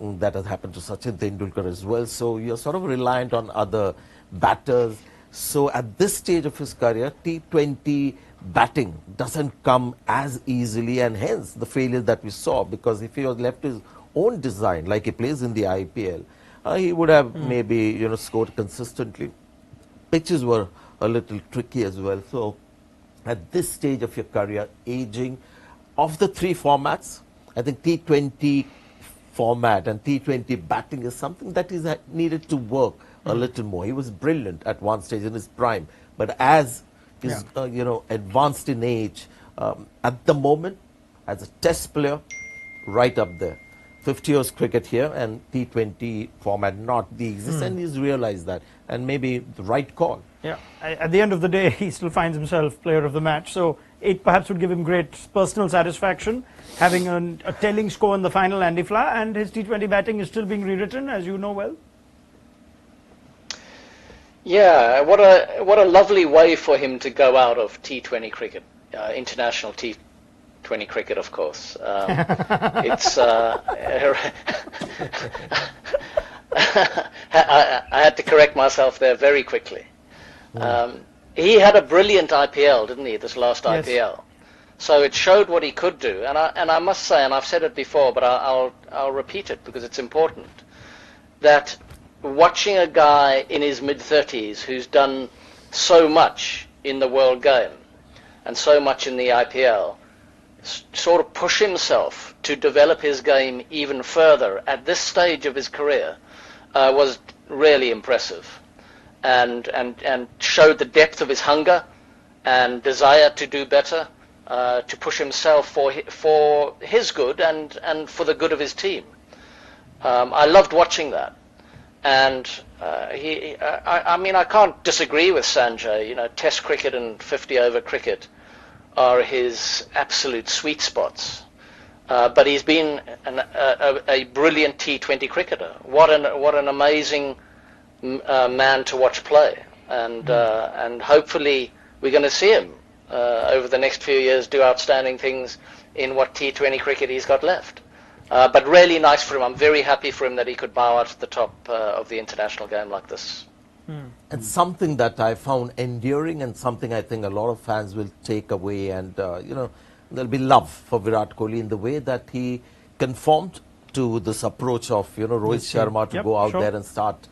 that has happened to Sachin Tendulkar as well. So you're sort of reliant on other batters. So at this stage of his career, T20 batting doesn't come as easily, and hence the failure that we saw. Because if he was left his own design, like he plays in the IPL, he would have maybe scored consistently. Pitches were a little tricky as well. So at this stage of your career, aging, of the three formats, I think T20 format and T20 batting is something that is needed to work a little more. He was brilliant at one stage in his prime, but as he's advanced in age, at the moment, as a Test player, right up there. 50 overs cricket here and T20 format not the easiest, and he's realized that, and maybe the right call. Yeah, at the end of the day, he still finds himself player of the match. So it perhaps would give him great personal satisfaction, having a telling score in the final, Andy Flower, and his T20 batting is still being rewritten, as you know well. Yeah, what a lovely way for him to go out of T20 cricket, international T20 cricket, of course. It's I had to correct myself there very quickly. He had a brilliant IPL, didn't he, this last IPL? So it showed what he could do. And I must say, and I've said it before, but I'll repeat it because it's important, that watching a guy in his mid-30s who's done so much in the world game and so much in the IPL, sort of push himself to develop his game even further at this stage of his career was really impressive, and showed the depth of his hunger and desire to do better, to push himself for his good and for the good of his team. I loved watching that, and I mean, I can't disagree with Sanjay. Test cricket and 50-over cricket are his absolute sweet spots. But he's been a brilliant T20 cricketer. What an amazing man to watch play, and hopefully we're going to see him over the next few years do outstanding things in what T20 cricket he's got left. But really nice for him. I'm very happy for him that he could bow out at the top of the international game like this. And something that I found endearing, and something I think a lot of fans will take away, and there'll be love for Virat Kohli in the way that he conformed to this approach of, Rohit Sharma to go out sure. there and start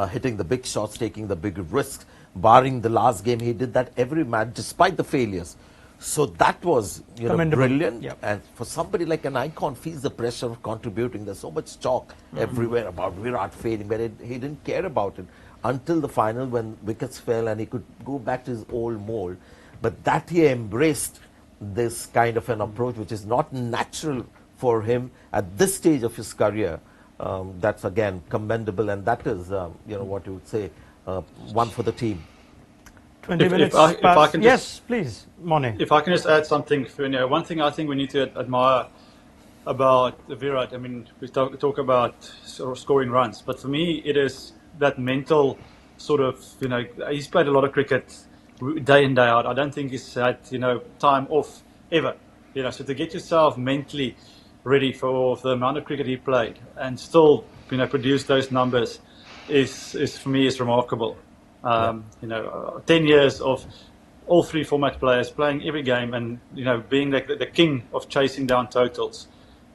hitting the big shots, taking the big risks. Barring the last game, he did that every match despite the failures. So that was, brilliant. Yep. And for somebody like an icon, feels the pressure of contributing. There's so much talk everywhere about Virat failing, but he didn't care about it until the final when wickets fell and he could go back to his old mold. But that he embraced this kind of an approach, which is not natural for him at this stage of his career. That's again commendable, and that is, what you would say, one for the team. 20 minutes if I past. can Yes, please, Mone. If I can just add something, one thing I think we need to admire about Virat, I mean, we talk about sort of scoring runs, but for me, it is that mental sort of, he's played a lot of cricket day in, day out. I don't think he's had, time off ever. So to get yourself mentally ready for the amount of cricket he played and still, produce those numbers is for me, is remarkable. 10 years of all three format players playing every game and, being the king of chasing down totals,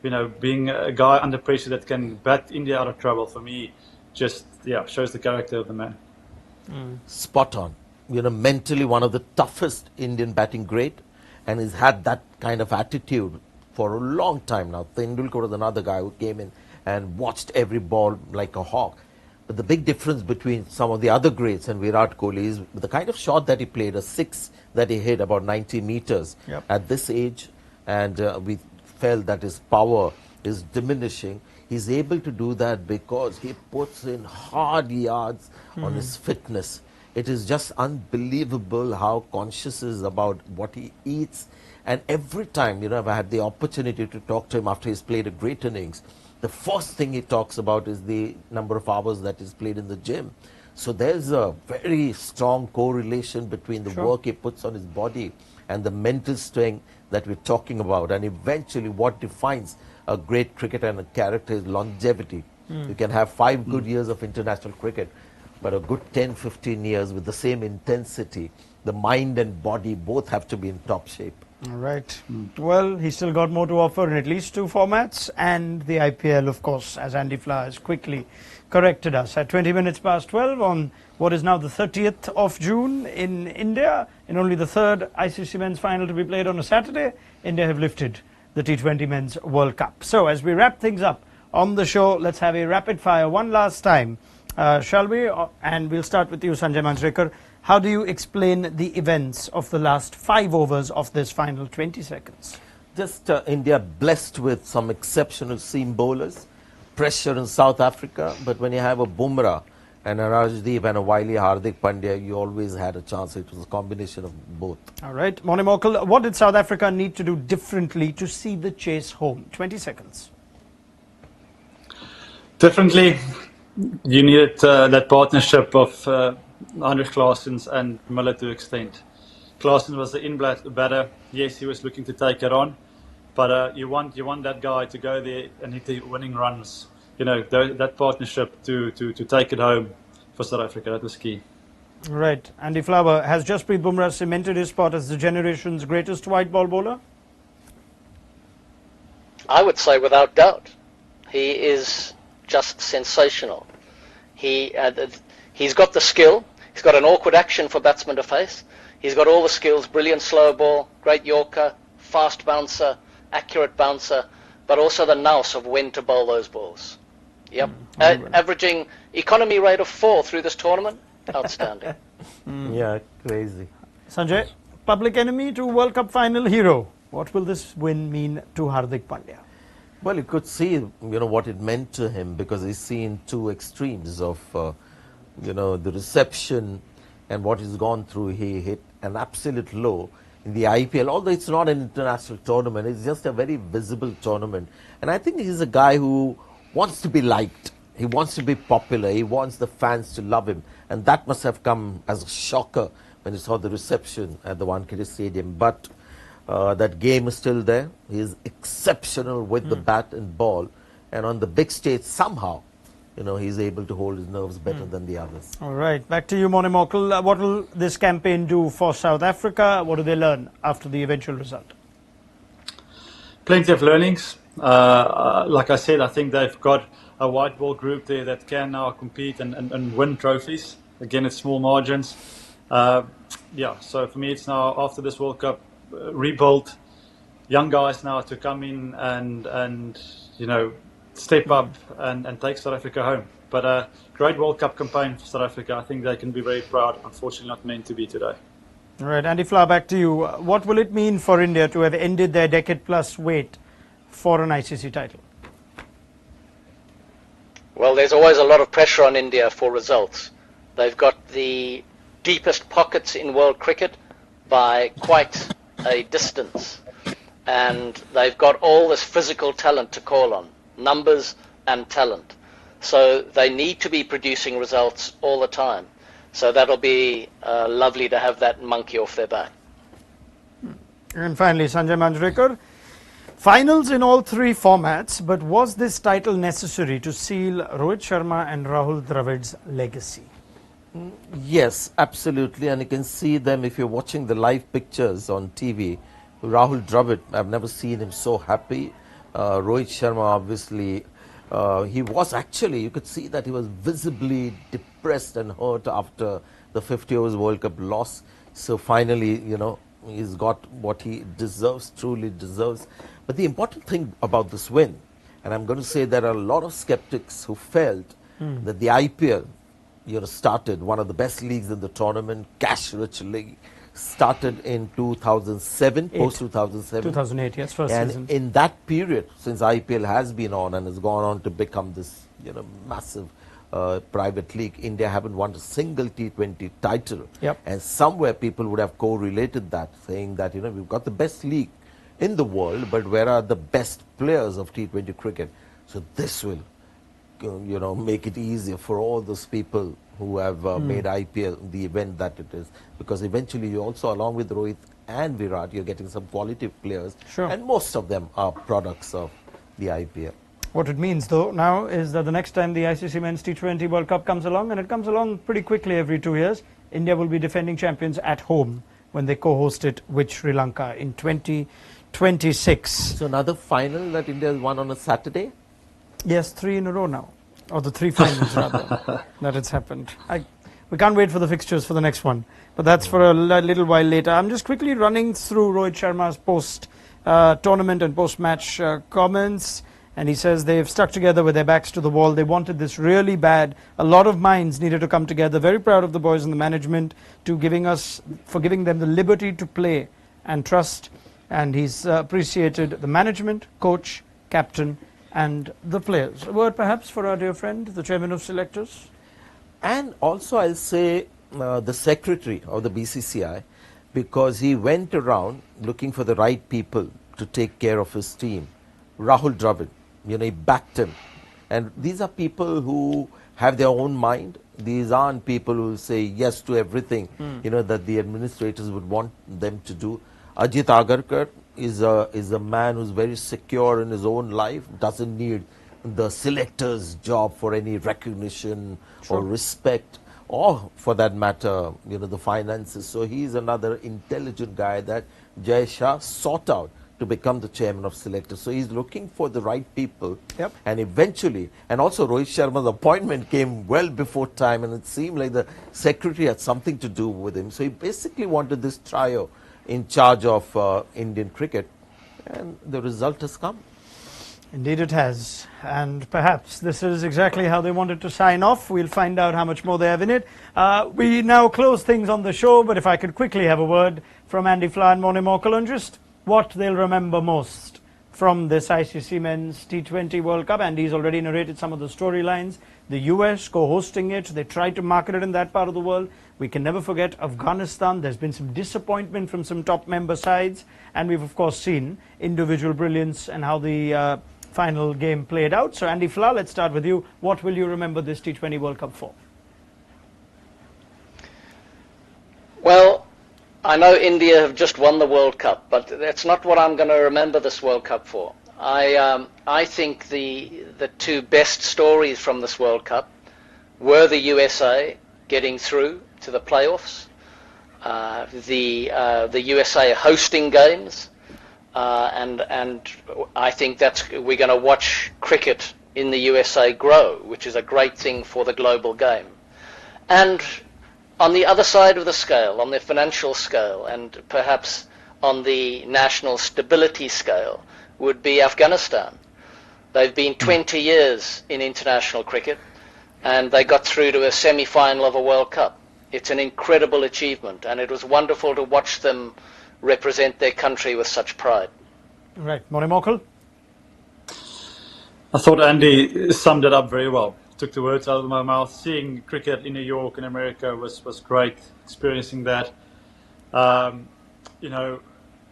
being a guy under pressure that can bat India out of trouble, for me, just, shows the character of the man. Spot on. Mentally one of the toughest Indian batting great, and he's had that kind of attitude for a long time now. Tendulkar was another guy who came in and watched every ball like a hawk. But the big difference between some of the other greats and Virat Kohli is the kind of shot that he played, a six that he hit about 90 meters at this age, and we felt that his power is diminishing. He's able to do that because he puts in hard yards on his fitness. It is just unbelievable how conscious he is about what he eats. And every time, I've had the opportunity to talk to him after he's played a great innings, the first thing he talks about is the number of hours that he's played in the gym. So there's a very strong correlation between the work he puts on his body and the mental strength that we're talking about. And eventually what defines a great cricketer and a character is longevity. You can have 5 good years of international cricket, but a good 10, 15 years with the same intensity. The mind and body both have to be in top shape. All right. Well, he's still got more to offer in at least 2 formats, and the IPL, of course, as Andy Flowers quickly corrected us at 20 minutes past 12 on what is now the 30th of June in India. In only the 3rd ICC Men's final to be played on a Saturday, India have lifted the T20 Men's World Cup. So as we wrap things up on the show, let's have a rapid fire one last time, shall we? And we'll start with you, Sanjay Manjrekar. How do you explain the events of the last 5 overs of this final 20 seconds? Just India blessed with some exceptional seam bowlers, pressure in South Africa, but when you have a Bumrah and an Arshdeep and a wily Hardik Pandya, you always had a chance. It was a combination of both. All right. Mone Mokal, what did South Africa need to do differently to see the chase home? 20 seconds. Differently, you needed that partnership of Heinrich, Klaasen and Miller to extent. Klaasen was the in-batter. Yes, he was looking to take it on, but you want that guy to go there and hit the winning runs. That partnership to take it home for South Africa, that was key. Right. Andy Flower, has Jasprit Bumrah cemented his spot as the generation's greatest white ball bowler? I would say without doubt. He is just sensational. He's got the skill. He's got an awkward action for batsmen to face. He's got all the skills, brilliant slow ball, great yorker, fast bouncer, accurate bouncer, but also the nous of when to bowl those balls. Yep. Averaging economy rate of 4 through this tournament. Outstanding. Yeah, crazy. Sanjay, public enemy to World Cup final hero. What will this win mean to Hardik Pandya? Well, you could see, what it meant to him, because he's seen 2 extremes of, the reception and what he's gone through. He hit an absolute low in the IPL, although it's not an international tournament. It's just a very visible tournament. And I think he's a guy who wants to be liked. He wants to be popular. He wants the fans to love him. And that must have come as a shocker when he saw the reception at the Wankhede Stadium. But that game is still there. He is exceptional with the bat and ball. And on the big stage, somehow, he's able to hold his nerves better than the others. All right. Back to you, Mone Mokal. What will this campaign do for South Africa? What do they learn after the eventual result? Plenty of learnings. Like I said, I think they've got a white ball group there that can now compete and win trophies. Again, it's small margins. So for me, it's now after this World Cup, rebuild, young guys now to come in and step up and take South Africa home. But a great World Cup campaign for South Africa. I think they can be very proud. Unfortunately, not meant to be today. All right, Andy Flower, back to you. What will it mean for India to have ended their decade-plus wait for an ICC title? Well, there's always a lot of pressure on India for results. They've got the deepest pockets in world cricket by quite a distance. And they've got all this physical talent to call on, numbers and talent. So they need to be producing results all the time. So that'll be lovely to have that monkey off their back. And finally, Sanjay Manjrekar, finals in all three formats, but was this title necessary to seal Rohit Sharma and Rahul Dravid's legacy? Yes, absolutely. And you can see them if you're watching the live pictures on TV. Rahul Dravid, I've never seen him so happy. Rohit Sharma, obviously, he was actually, you could see that he was visibly depressed and hurt after the 50 overs World Cup loss. So finally, he's got what he deserves, truly deserves. But the important thing about this win, and I'm going to say there are a lot of skeptics who felt that the IPL, started one of the best leagues in the tournament, cash-rich league, started in 2007, post-2007. 2008, yes, first season. And in that period, since IPL has been on and has gone on to become this, massive private league, India haven't won a single T20 title. Yep. And somewhere people would have correlated that, saying that, we've got the best league in the world, but where are the best players of T20 cricket? So this will, make it easier for all those people who have made IPL the event that it is. Because eventually you also, along with Rohit and Virat, you're getting some quality players. Sure. And most of them are products of the IPL. What it means, though, now is that the next time the ICC Men's T20 World Cup comes along, and it comes along pretty quickly every 2 years, India will be defending champions at home when they co-host it with Sri Lanka in 2026. So another final that India has won on a Saturday? Yes, 3 in a row now. Or the 3 finals, rather, that it's happened. We can't wait for the fixtures for the next one. But that's for a little while later. I'm just quickly running through Rohit Sharma's post-tournament and post-match comments. And he says they've stuck together with their backs to the wall. They wanted this really bad. A lot of minds needed to come together. Very proud of the boys and the management for giving them the liberty to play and trust. And he's appreciated the management, coach, captain, and the players. A word perhaps for our dear friend, the chairman of selectors. And also I'll say the secretary of the BCCI, because he went around looking for the right people to take care of his team. Rahul Dravid, he backed him. And these are people who have their own mind. These aren't people who say yes to everything, that the administrators would want them to do. Ajit Agarkar is a man who's very secure in his own life, doesn't need the selector's job for any recognition or respect, or for that matter, the finances. So he's another intelligent guy that Jai Shah sought out to become the chairman of selectors. So he's looking for the right people. Yep. And eventually, and also Rohit Sharma's appointment came well before time, and it seemed like the secretary had something to do with him. So he basically wanted this trio in charge of Indian cricket, and the result has come. Indeed it has, and perhaps this is exactly how they wanted to sign off. We'll find out how much more they have in it. We now close things on the show, but if I could quickly have a word from Andy Flower and Mone Morkel on just what they'll remember most from this ICC Men's T20 World Cup. Andy's already narrated some of the storylines. The US co-hosting it, they tried to market it in that part of the world. We can never forget Afghanistan. There's been some disappointment from some top member sides, and we've of course seen individual brilliance and how the final game played out. So Andy Flower, let's start with you. What will you remember this T20 World Cup for? Well, I know India have just won the World Cup, but that's not what I'm going to remember this World Cup for. I think the two best stories from this World Cup were the USA getting through to the playoffs, the USA hosting games, and I think we're going to watch cricket in the USA grow, which is a great thing for the global game. And on the other side of the scale, on the financial scale, and perhaps on the national stability scale, would be Afghanistan. They've been 20 years in international cricket, and they got through to a semi-final of a World Cup. It's an incredible achievement, and it was wonderful to watch them represent their country with such pride. Right. Morning, Mokel. I thought Andy summed it up very well. Took the words out of my mouth. Seeing cricket in New York in America was great. Experiencing that.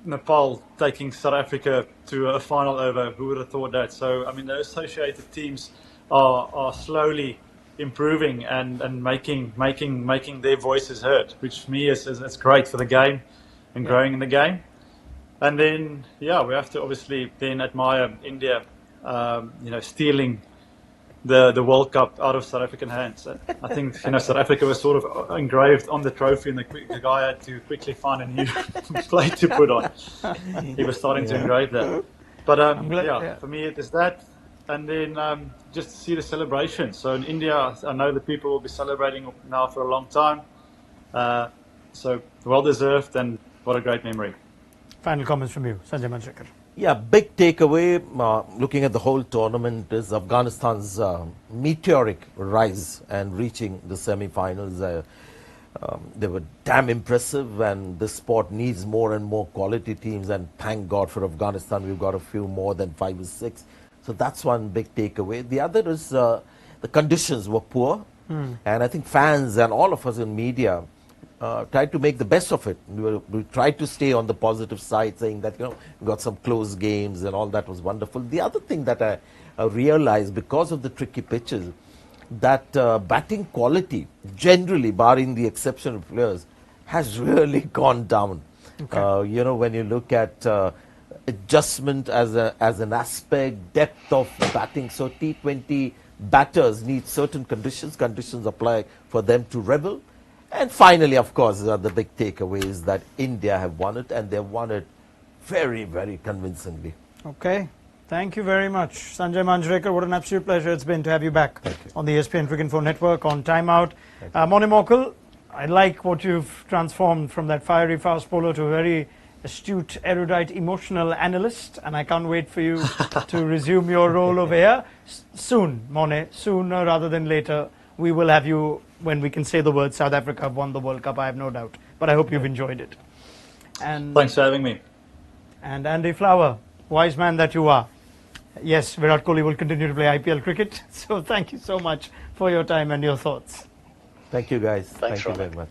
Nepal taking South Africa to a final over. Who would have thought that? So, I mean, the associated teams are slowly improving and making their voices heard, which for me is great for the game and growing in the game. And then, we have to obviously then admire India, stealing the World Cup out of South African hands. I think, South Africa was sort of engraved on the trophy, and the guy had to quickly find a new plate to put on. He was starting to engrave that. But for me it is that. And then just to see the celebration. So in India, I know the people will be celebrating now for a long time. So well deserved, and what a great memory. Final comments from you, Sanjay Manjrekar. Yeah, big takeaway looking at the whole tournament is Afghanistan's meteoric rise and reaching the semi-finals. They were damn impressive, and this sport needs more and more quality teams, and thank God for Afghanistan, we've got a few more than 5 or 6. So that's one big takeaway. The other is the conditions were poor, and I think fans and all of us in media tried to make the best of it. We tried to stay on the positive side, saying that, we got some close games and all that was wonderful. The other thing that I realized, because of the tricky pitches, that batting quality, generally, barring the exception of players, has really gone down. Okay. When you look at adjustment as an aspect, depth of batting, so T20 batters need certain conditions apply for them to revel. And finally, of course, the big takeaway is that India have won it, and they've won it very, very convincingly. Okay. Thank you very much, Sanjay Manjrekar. What an absolute pleasure it's been to have you back on the ESPNcricinfo Network on Timeout. Morning, Mokel. I like what you've transformed from that fiery fast bowler to a very astute, erudite, emotional analyst, and I can't wait for you to resume your role over here. Soon, Mone, sooner rather than later, we will have you when we can say the word South Africa have won the World Cup, I have no doubt. But I hope you've enjoyed it. And thanks for having me. And Andy Flower, wise man that you are. Yes, Virat Kohli will continue to play IPL cricket. So thank you so much for your time and your thoughts. Thank you, guys. Thanks, thank you very much.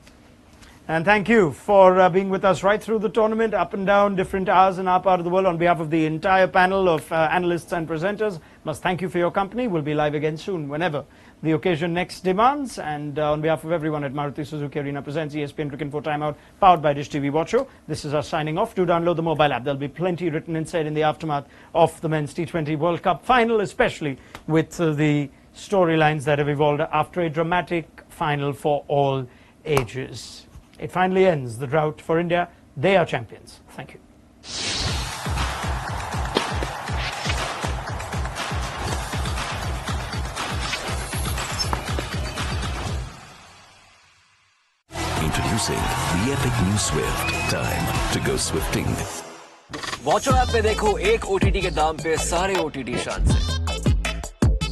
And thank you for being with us right through the tournament, up and down, different hours in our part of the world. On behalf of the entire panel of analysts and presenters, must thank you for your company. We'll be live again soon, whenever the occasion next demands. And on behalf of everyone at Maruti Suzuki Arena presents ESPNcricinfo Timeout, powered by Dish TV Watcho. This is us signing off. Do download the mobile app. There'll be plenty written inside in the aftermath of the Men's T20 World Cup final, especially with the storylines that have evolved after a dramatic final for all ages. It finally ends the drought for India. They are champions. Thank you. Introducing the epic new Swift. Time to go swifting. Watcho app पे देखो एक OTT के दाम पे सारे OTT शान से